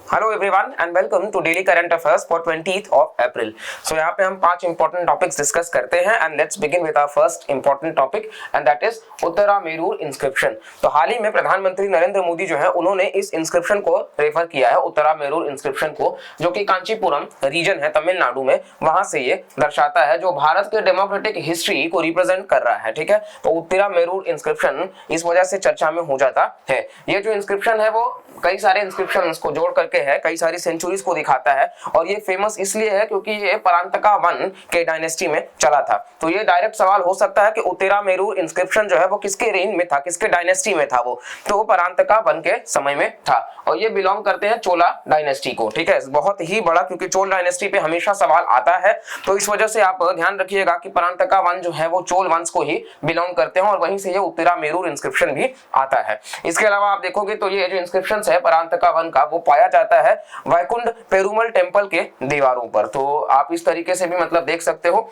Hello everyone and welcome to daily current affairs for 20th of April. So यहाँ पे हम 5 important topics discuss करते हैं and let's begin with our first important topic and that is Uttaramerur inscription. तो हाल ही में प्रधानमंत्री नरेंद्र मोदी जो है उन्होंने इस इंस्क्रिप्शन को रेफर किया है, उत्तरामेरूर इंस्क्रिप्शन को, जो कि कांचीपुरम रीजन है तमिलनाडु में, वहां से ये दर्शाता है जो भारत के डेमोक्रेटिक हिस्ट्री को रिप्रेजेंट कर रहा है। ठीक है, तो उत्तरामेरूर इंस्क्रिप्शन इस वजह से चर्चा में हो जाता है। ये जो इंस्क्रिप्शन है वो कई सारे इंस्क्रिप्शन को जोड़ करके है, कई सारी सेंचुरीज को दिखाता है और ये फेमस इसलिए है क्योंकि ये परांतका वन के डायनेस्टी में चला था। तो ये डायरेक्ट सवाल हो सकता है कि उत्तरामेरूर इंस्क्रिप्शन जो है वो किसके रेन में था, किसके डायनेस्टी में था? वो तो परांतका वन के समय में था और ये बिलोंग करते हैं चोला डायनेस्टी को। ठीक है, बहुत ही बड़ा, क्योंकि चोल डायनेस्टी पे हमेशा सवाल आता है, तो इस वजह से आप ध्यान रखिएगा कि परांतका वन जो है वो चोल वंश को ही बिलोंग करते हैं और वहीं से ये उत्तरामेरूर इंस्क्रिप्शन भी आता है। इसके अलावा आप देखोगे तो ये जो इंस्क्रिप्शन है परांतका वन का, वो पाया जाता है वैकुंठ पेरुमल टेम्पल के दीवारों पर। तो आप इस तरीके से भी मतलब देख सकते हो।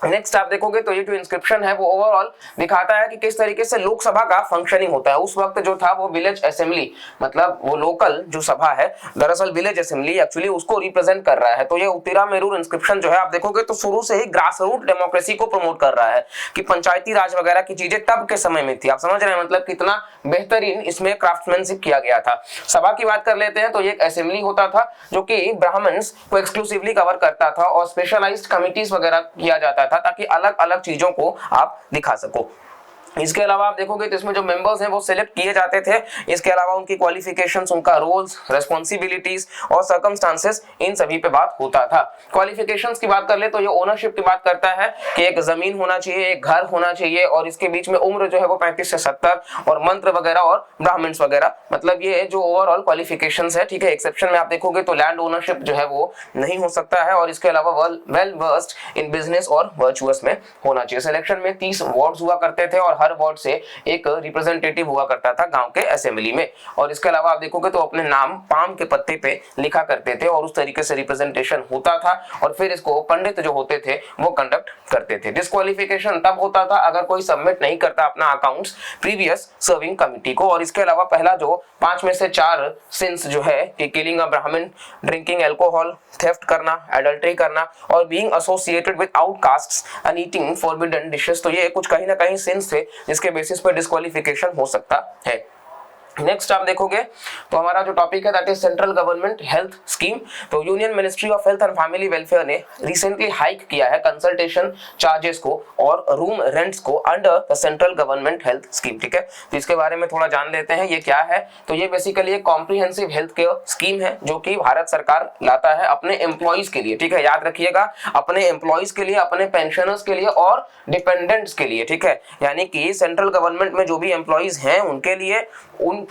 नेक्स्ट आप देखोगे तो ये जो इंस्क्रिप्शन है वो ओवरऑल दिखाता है कि किस तरीके से लोकसभा का फंक्शनिंग होता है। उस वक्त जो था वो विलेज असेंबली, मतलब वो लोकल जो सभा है, दरअसल विलेज असेंबली एक्चुअली उसको रिप्रेजेंट कर रहा है। तो ये उत्तरामेरूर इंस्क्रिप्शन जो है आप देखोगे तो शुरू से ही ग्रास रूट डेमोक्रेसी को प्रमोट कर रहा है कि पंचायती राज वगैरह की चीजें तब के समय में थी। आप समझ रहे हैं मतलब कितना बेहतरीन इसमें क्राफ्टमैनशिप किया गया था। सभा की बात कर लेते हैं तो ये एक असेंबली होता था जो कि ब्राह्मण्स को एक्सक्लूसिवली कवर करता था और स्पेशलाइज्ड कमिटीज वगैरह किया जाता था ताकि अलग अलग चीजों को आप दिखा सको। इसके अलावा आप देखोगे तो इसमें जो मेंबर्स हैं वो सिलेक्ट किए जाते थे। इसके अलावा उनकी क्वालिफिकेशंस, उनका रोल्स, रेस्पॉन्सिबिलिटीज और सर्कमस्टांसेस, इन सभी पे बात होता था। क्वालिफिकेशंस की बात कर ले तो ये ओनरशिप की बात करता है कि एक जमीन होना चाहिए, एक घर होना चाहिए और इसके बीच में उम्र जो है वो 35 से 70 और मंत्र वगैरह और ब्राह्मण्स वगैरह, मतलब ये जो ओवरऑल क्वालिफिकेशंस है। ठीक है, एक्सेप्शन में आप देखोगे तो लैंड ओनरशिप जो है वो नहीं हो सकता है और इसके अलावा वेल वर्स्ड इन बिजनेस और वर्चुअस में होना चाहिए। सिलेक्शन में 30 वार्ड्स हुआ करते थे और हर वार्ड से एक रिप्रेजेंटेटिव हुआ करता था गांव के असेंबली में। और इसके अलावा आप देखोगे तो अपने नाम पाम के पत्ते पे लिखा करते थे और उस तरीके से रिप्रेजेंटेशन होता था और फिर इसको पंडित जो होते थे वो कंडक्ट करते थे। डिस्क्वालिफिकेशन तब होता था अगर कोई सबमिट नहीं करता अपना अकाउंट्स प्रीवियस सर्विंग कमिटी को। और इसके अलावा पहला जो 5 में से 4 सिंस जो है कि killing a Brahmin, drinking alcohol, theft करना, एडल्ट्री करना और being associated with outcasts and eating forbidden dishes, तो ये कुछ कहीं ना कहीं सिंस थे जिसके बेसिस पर डिस्क्वालिफिकेशन हो सकता है। नेक्स्ट आप देखोगे तो हमारा जो टॉपिक है that is central government health scheme. तो union ministry of health and family welfare ने रिसेंटली हाइक किया है कंसल्टेशन चार्जेस को और रूम रेंट्स को under the central government health scheme. ठीक है, तो इसके बारे में थोड़ा जान लेते हैं ये क्या है। तो ये बेसिकली एक कॉम्प्रिहेंसिव हेल्थ केयर स्कीम है जो कि भारत सरकार लाता है अपने एम्प्लॉइज के लिए। ठीक है, याद रखिएगा, अपने एम्प्लॉइज के लिए, अपने पेंशनर्स के लिए और डिपेंडेंट्स के लिए। ठीक है, यानी कि सेंट्रल गवर्नमेंट में जो भी एम्प्लॉइज हैं उनके लिए, उनके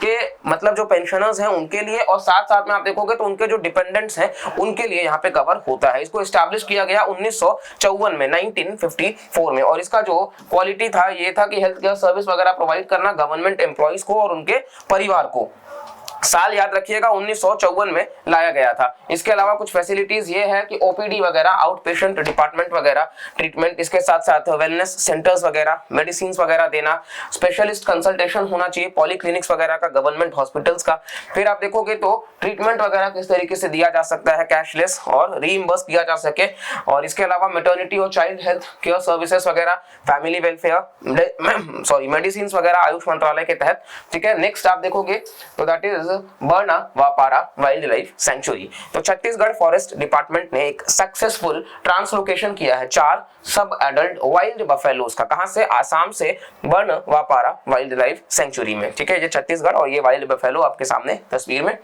मतलब जो पेंशनर्स हैं उनके लिए और साथ साथ में आप देखोगे तो उनके जो डिपेंडेंट्स हैं उनके लिए यहाँ पे कवर होता है। इसको एस्टैब्लिश किया गया 1954 में, 1954 में। और इसका जो क्वालिटी था ये था कि हेल्थ केयर सर्विस वगैरह प्रोवाइड करना गवर्नमेंट एम्प्लॉइज को और उनके परिवार को। साल याद रखिएगा 1954 में लाया गया था। इसके अलावा कुछ फैसिलिटीज ये है कि ओपीडी वगैरह, आउट पेशेंट डिपार्टमेंट वगैरह ट्रीटमेंट, इसके साथ साथ वेलनेस सेंटर्स वगैरह, मेडिसिन वगैरह देना, स्पेशलिस्ट कंसल्टेशन होना चाहिए, पॉलीक्लिनिक्स वगैरह का गवर्नमेंट हॉस्पिटल्स का। फिर आप देखोगे तो ट्रीटमेंट वगैरह किस तरीके से दिया जा सकता है, कैशलेस और रीइंबर्स किया जा सके। और इसके अलावा मैटरनिटी और चाइल्ड हेल्थ केयर सर्विसेज वगैरह, फैमिली वेलफेयर, सॉरी मेडिसिन वगैरह आयुष मंत्रालय के तहत। ठीक है, नेक्स्ट आप देखोगे तो that is Barnawapara wild life sanctuary. तो छत्तीसगढ़ फॉरेस्ट डिपार्टमेंट ने एक सक्सेसफुल ट्रांसलोकेशन किया है 4 सब एडल्ट वाइल्ड बफेलोज का। कहां से? आसाम से बर्न वापारा वाइल्ड लाइफ सेंचुरी में। ठीक है, ये छत्तीसगढ़ और ये वाइल्ड बफेलो आपके सामने तस्वीर में।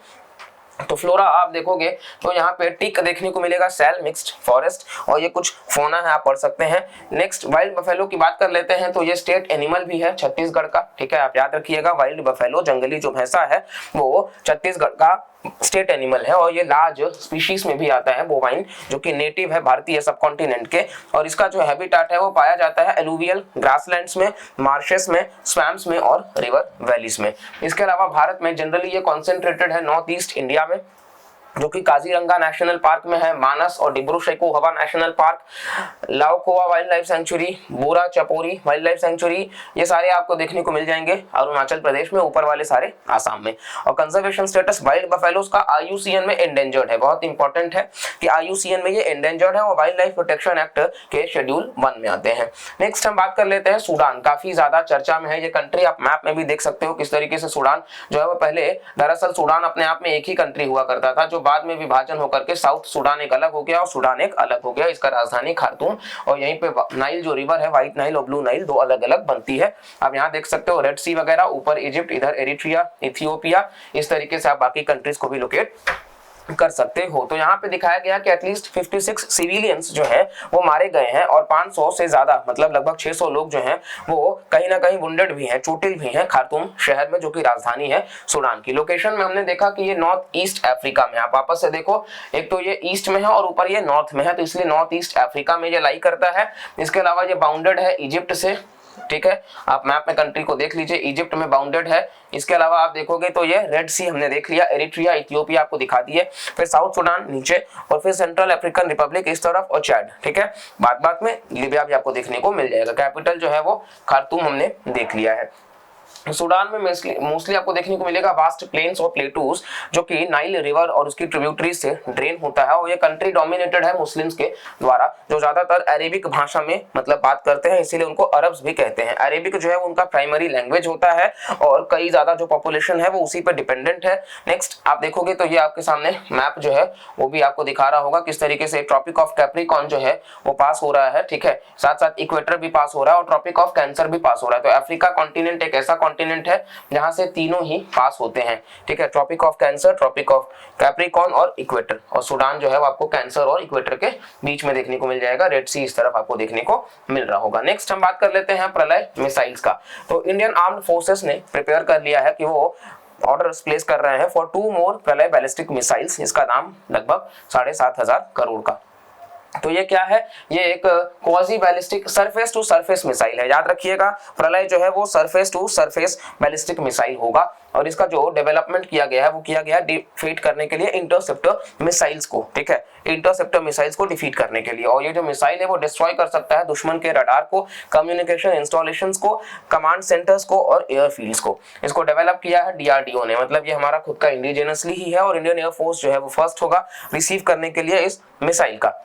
तो फ्लोरा आप देखोगे तो यहाँ पे टिक देखने को मिलेगा, सेल मिक्स्ड फॉरेस्ट, और ये कुछ फोना है आप पढ़ सकते हैं। नेक्स्ट वाइल्ड बफेलो की बात कर लेते हैं तो ये स्टेट एनिमल भी है छत्तीसगढ़ का। ठीक है, आप याद रखिएगा वाइल्ड बफेलो, जंगली जो भैंसा है, वो छत्तीसगढ़ का स्टेट एनिमल है और ये लार्ज स्पीशीज में भी आता है, बोवाइन, जो कि नेटिव है भारतीय सबकॉन्टिनेंट के। और इसका जो हैबिटेट है वो पाया जाता है एलुवियल ग्रासलैंड्स में, मार्शेस में, स्वैम्प्स में और रिवर वैलीज में। इसके अलावा भारत में जनरली ये कॉन्सेंट्रेटेड है नॉर्थ ईस्ट इंडिया में। जो कि काजीरंगा नेशनल पार्क में है, मानस और डिब्रू-सैखोवा हवा national park, Laokhowa wild life sanctuary, Bura Chapori wild life sanctuary, ये सारे आपको देखने को मिल जाएंगे अरुणाचल प्रदेश में, ऊपर वाले सारे आसाम में। और कंजर्वेशन स्टेटस वाइल्ड बफेलोज का IUCN में एंडेंजर्ड है, बहुत इंपॉर्टेंट है कि IUCN में ये एंडेंजर्ड है और वाइल्ड लाइफ प्रोटेक्शन एक्ट के शेड्यूल 1 में आते हैं। नेक्स्ट हम बात कर लेते हैं सूडान, काफी ज्यादा चर्चा में है ये कंट्री, आप मैप में भी देख सकते हो किस तरीके से सूडान जो है वो पहले, दरअसल सूडान अपने आप में एक ही कंट्री हुआ करता था, जो बाद में विभाजन होकर के साउथ सूडान एक अलग हो गया और सूडान एक अलग हो गया। इसका राजधानी खार्तूम, और यहीं पे नाइल जो रिवर है, व्हाइट नाइल और ब्लू नाइल, दो अलग अलग बनती है। आप यहाँ देख सकते हो रेड सी वगैरह, ऊपर इजिप्ट, इधर एरिट्रिया, इथियोपिया, इस तरीके से आप बाकी कंट्रीज को भी लोकेट कर सकते हो। तो यहाँ पे दिखाया गया कि एटलीस्ट 56 सिविलियंस जो है वो मारे गए हैं और 500 से ज्यादा, मतलब लगभग 600 लोग जो हैं वो कहीं ना कहीं वुंडेड भी हैं, चोटिल भी हैं खार्तूम शहर में, जो कि राजधानी है सूडान की। लोकेशन में हमने देखा कि ये नॉर्थ ईस्ट अफ्रीका में, आप वापस से देखो, एक तो ये ईस्ट में है और ऊपर ये नॉर्थ में है, तो इसलिए नॉर्थ ईस्ट अफ्रीका में ये लाई करता है। इसके अलावा ये बाउंडेड है इजिप्ट से, ठीक है, आप मैप में कंट्री को देख लीजिए, इजिप्ट में बाउंडेड है। इसके अलावा आप देखोगे तो ये रेड सी हमने देख लिया, एरिट्रिया, इथियोपिया आपको दिखा दिए, फिर साउथ सूडान नीचे, और फिर सेंट्रल अफ्रीकन रिपब्लिक इस तरफ, और चैड, ठीक है। बात में लीबिया भी आपको देखने को मिल जाएगा। कैपिटल जो है वो खार्तूम हमने देख लिया है। सूडान में मोस्टली आपको देखने को मिलेगा वास्ट प्लेन्स और प्लेटूज, जो कि नाइल रिवर और उसकी ट्रिब्यूटरी से ड्रेन होता है, और ये कंट्री डोमिनेटेड है मुस्लिम्स के द्वारा, जो ज्यादातर अरेबिक भाषा में मतलब बात करते हैं, इसीलिए उनको अरब्स भी कहते हैं। अरेबिक जो है उनका प्राइमरी लैंग्वेज होता है और कई ज्यादा जो पॉपुलेशन है वो उसी पर डिपेंडेंट है। नेक्स्ट आप देखोगे तो ये आपके सामने मैप जो है वो भी आपको दिखा रहा होगा किस तरीके से ट्रॉपिक ऑफ कैप्रिकॉर्न जो है वो पास हो रहा है, ठीक है, साथ साथ इक्वेटर भी पास हो रहा है और ट्रॉपिक ऑफ कैंसर भी पास हो रहा है। तो अफ्रीका कॉन्टिनेंट एक ऐसा कॉन्टिनेंट है जहां से तीनों ही पास होते हैं, ठीक है, Tropic of Cancer, Tropic of Capricorn और इक्वेटर, और सूडान जो है वो आपको कैंसर और इक्वेटर के बीच में देखने को मिल जाएगा, रेड सी इस तरफ आपको देखने को मिल रहा होगा। नेक्स्ट हम बात कर लेते हैं प्रलय मिसाइल्स का। तो इंडियन आर्म्ड फोर्सेस ने प्रिपेयर कर लिया है कि वो ऑर्डर प्लेस कर रहे हैं फॉर 2 मोर प्रलय बैलिस्टिक मिसाइल्स, इसका दाम लगभग 7,500 करोड़ का। तो ये क्या है, ये एक quasi ballistic surface to surface missile है, याद रखिएगा, प्रलय जो है वो surface to surface ballistic missile होगा, और इसका जो डेवलपमेंट किया गया है वो किया गया डिफीट करने के लिए इंटरसेप्टर मिसाइल्स को, ठीक है, इंटरसेप्टर मिसाइल्स को डिफीट करने के लिए। और ये जो मिसाइल है वो डिस्ट्रॉय कर सकता है दुश्मन के रडार को, कम्युनिकेशन इंस्टॉलेशंस को, कमांड सेंटर्स को और एयरफील्ड्स को। इसको डेवलप किया है DRDO ने, मतलब ये हमारा खुद का इंडिजिनसली ही है, और इंडियन एयरफोर्स जो है वो फर्स्ट होगा रिसीव करने के लिए इस मिसाइल का।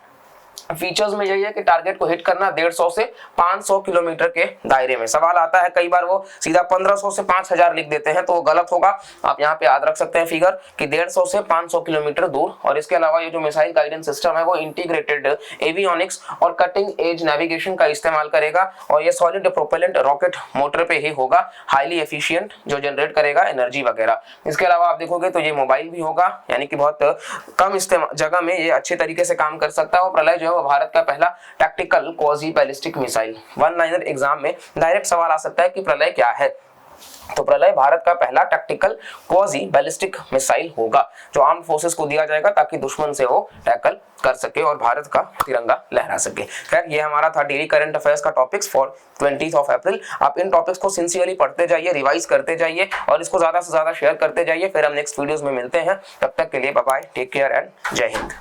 फीचर्स में यही है कि टारगेट को हिट करना 150 से 500 किलोमीटर के दायरे में। सवाल आता है कई बार वो सीधा 1500 से 5000 लिख देते हैं, तो वो गलत होगा, आप यहाँ पे याद रख सकते हैं फिगर कि 150 से 500 किलोमीटर दूर। और इसके अलावा ये जो मिसाइल गाइडेंस सिस्टम है वो इंटीग्रेटेड एवियोनिक्स और कटिंग एज नेविगेशन का इस्तेमाल करेगा, और ये सॉलिड प्रोपेलेंट रॉकेट मोटर पे ही होगा, हाईली एफिशिएंट, जो जनरेट करेगा एनर्जी वगैरह। इसके अलावा आप देखोगे तो ये मोबाइल भी होगा, यानी कि बहुत कम जगह में ये अच्छे तरीके से काम कर सकता है। और प्रलय जो है वो भारत का पहला tactical quasi ballistic missile. 1 liner exam में डायरेक्ट सवाल आ सकता है कि प्रलय क्या है, तो प्रलय भारत का पहला टैक्टिकल क्वाजी बैलिस्टिक मिसाइल होगा, जो आर्म्ड फोर्सेस को दिया जाएगा ताकि दुश्मन से वो टैकल कर सके और भारत का तिरंगा लहरा सके। खैर ये हमारा था डेली करंट अफेयर्स का टॉपिक्स फॉर 20 अप्रैल। आप इन टॉपिक्स को सिंसियरली पढ़ते जाइए, रिवाइज करते जाइए और इसको ज्यादा से ज्यादा शेयर करते जाइए। फिर हम नेक्स्ट वीडियोस में मिलते हैं, तब तक के लिए bye bye, take care and जय हिंद।